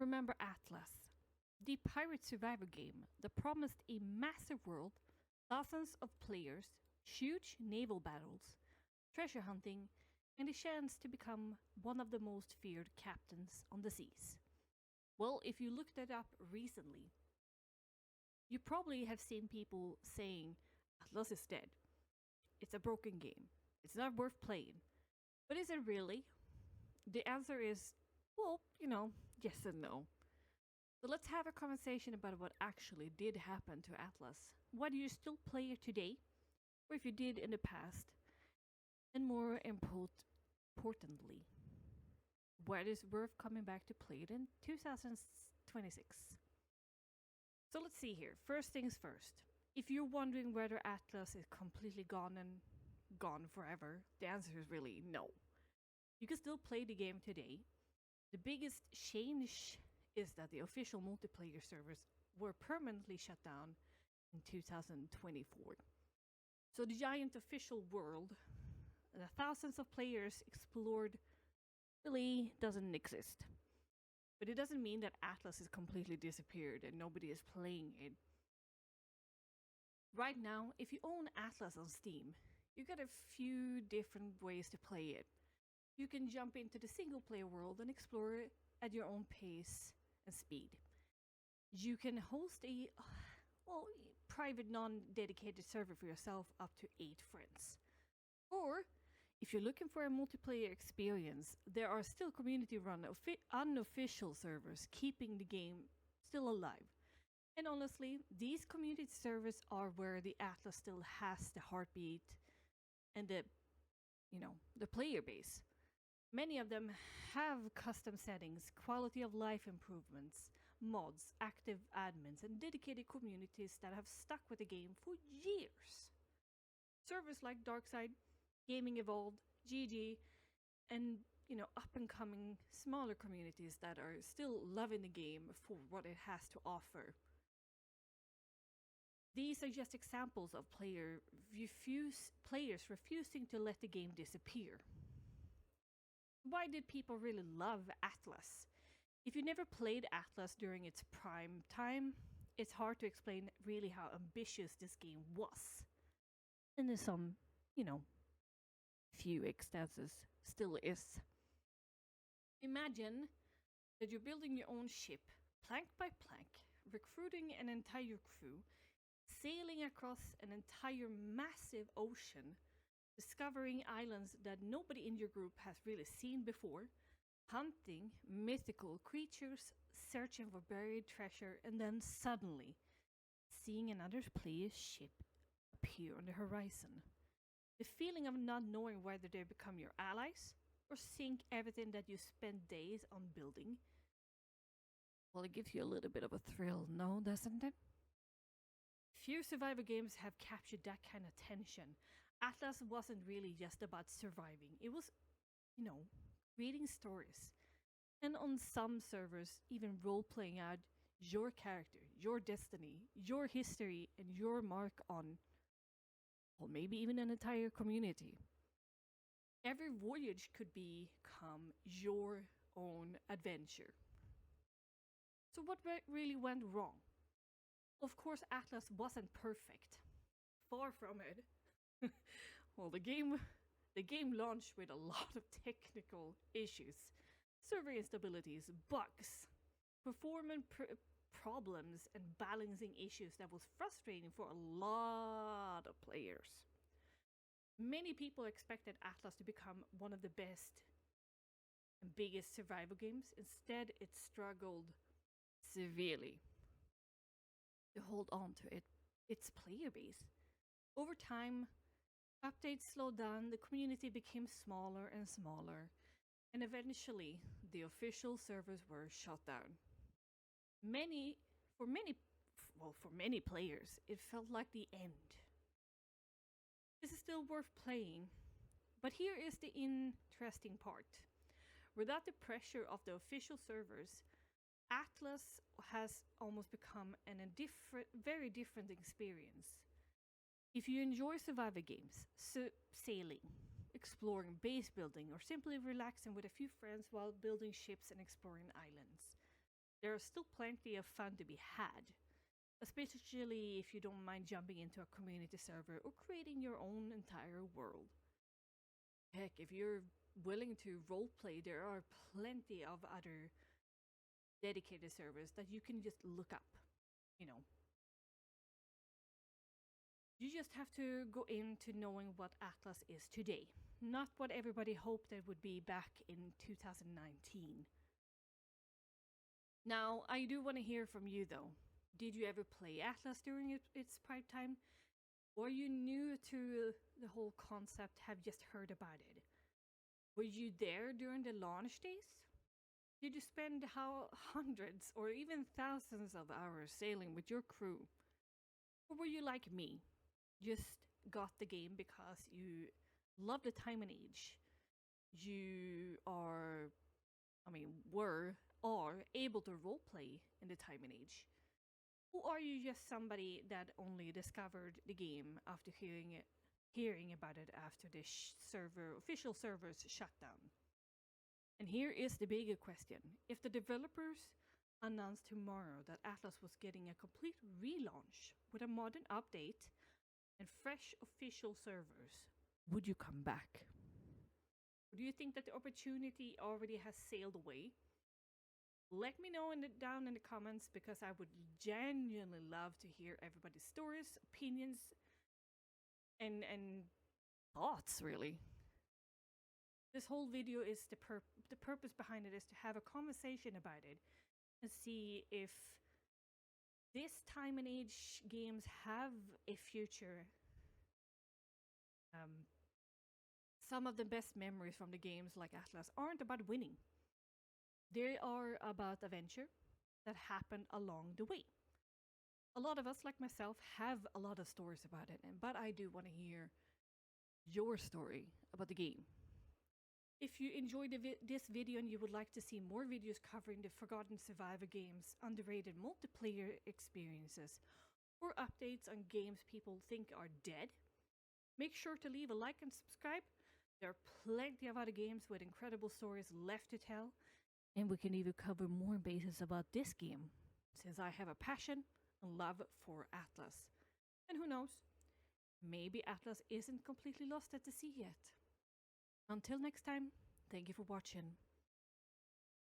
Remember Atlas, the pirate survivor game that promised a massive world, thousands of players, huge naval battles, treasure hunting, and a chance to become one of the most feared captains on the seas. Well, if you looked it up recently, you probably have seen people saying Atlas is dead. It's a broken game. It's not worth playing. But is it really? The answer is, well, yes and no. So let's have a conversation about what actually did happen to Atlas. Why do you still play it today? Or if you did in the past? And more importantly, why it is worth coming back to play it in 2026. So let's see here. First things first. If you're wondering whether Atlas is completely gone and gone forever, the answer is really no. You can still play the game today. The biggest change is that the official multiplayer servers were permanently shut down in 2024. So the giant official world, the thousands of players explored, really doesn't exist. But it doesn't mean that Atlas is completely disappeared and nobody is playing it. Right now, if you own Atlas on Steam, you got a few different ways to play it. You can jump into the single player world and explore it at your own pace and speed. You can host a private non-dedicated server for yourself up to 8 friends. Or if you're looking for a multiplayer experience, there are still community-run unofficial servers keeping the game still alive. And honestly, these community servers are where the Atlas still has the heartbeat and the player base. Many of them have custom settings, quality of life improvements, mods, active admins, and dedicated communities that have stuck with the game for years. Servers like Darkside, Gaming Evolved, GG, and up and coming smaller communities that are still loving the game for what it has to offer. These are just examples of players refusing to let the game disappear. Why did people really love Atlas? If you never played Atlas during its prime time, it's hard to explain really how ambitious this game was. And in some, few instances still is. Imagine that you're building your own ship, plank by plank, recruiting an entire crew, sailing across an entire massive ocean, discovering islands that nobody in your group has really seen before, hunting mythical creatures, searching for buried treasure, and then suddenly seeing another player's ship appear on the horizon. The feeling of not knowing whether they become your allies or sink everything that you spend days on building. Well, it gives you a little bit of a thrill, no, doesn't it? Few survivor games have captured that kind of tension. Atlas wasn't really just about surviving. It was, creating stories. And on some servers, even role-playing out your character, your destiny, your history, and your mark on, or maybe even an entire community. Every voyage could become your own adventure. So what really went wrong? Of course, Atlas wasn't perfect. Far from it. Well, the game launched with a lot of technical issues, server instabilities, bugs, performance problems, and balancing issues that was frustrating for a lot of players. Many people expected Atlas to become one of the best and biggest survival games. Instead, it struggled severely to hold on to its player base. Over time, updates slowed down, the community became smaller and smaller, and eventually the official servers were shut down. For many players, it felt like the end. This is still worth playing, but here is the interesting part. Without the pressure of the official servers, Atlas has almost become very different experience. If you enjoy survivor games, sailing, exploring, base building, or simply relaxing with a few friends while building ships and exploring islands, there are still plenty of fun to be had, especially if you don't mind jumping into a community server or creating your own entire world. Heck, if you're willing to roleplay, there are plenty of other dedicated servers that you can just look up. You know, you just have to go into knowing what Atlas is today, not what everybody hoped it would be back in 2019. Now, I do want to hear from you though. Did you ever play Atlas during its prime time? Or you new to the whole concept, have just heard about it? Were you there during the launch days? Did you spend hundreds or even thousands of hours sailing with your crew? Or were you like me, just got the game because you love the time and age? You are, were, are able to roleplay in the time and age? Or are you just somebody that only discovered the game after hearing about it after the official servers shut down? And here is the bigger question. If the developers announced tomorrow that Atlas was getting a complete relaunch with a modern update and fresh official servers, would you come back? Or do you think that the opportunity already has sailed away? Let me know down in the comments, because I would genuinely love to hear everybody's stories, opinions, and thoughts, really. This whole video is the purpose behind it is to have a conversation about it and see if this time and age games have a future. Some of the best memories from the games like Atlas aren't about winning. They are about adventure that happened along the way. A lot of us, like myself, have a lot of stories about it, but I do want to hear your story about the game. If you enjoyed this video and you would like to see more videos covering the Forgotten Survivor games, underrated multiplayer experiences, or updates on games people think are dead, make sure to leave a like and subscribe. There are plenty of other games with incredible stories left to tell, and we can even cover more bases about this game, since I have a passion and love for Atlas. And who knows, maybe Atlas isn't completely lost at the sea yet. Until next time, thank you for watching.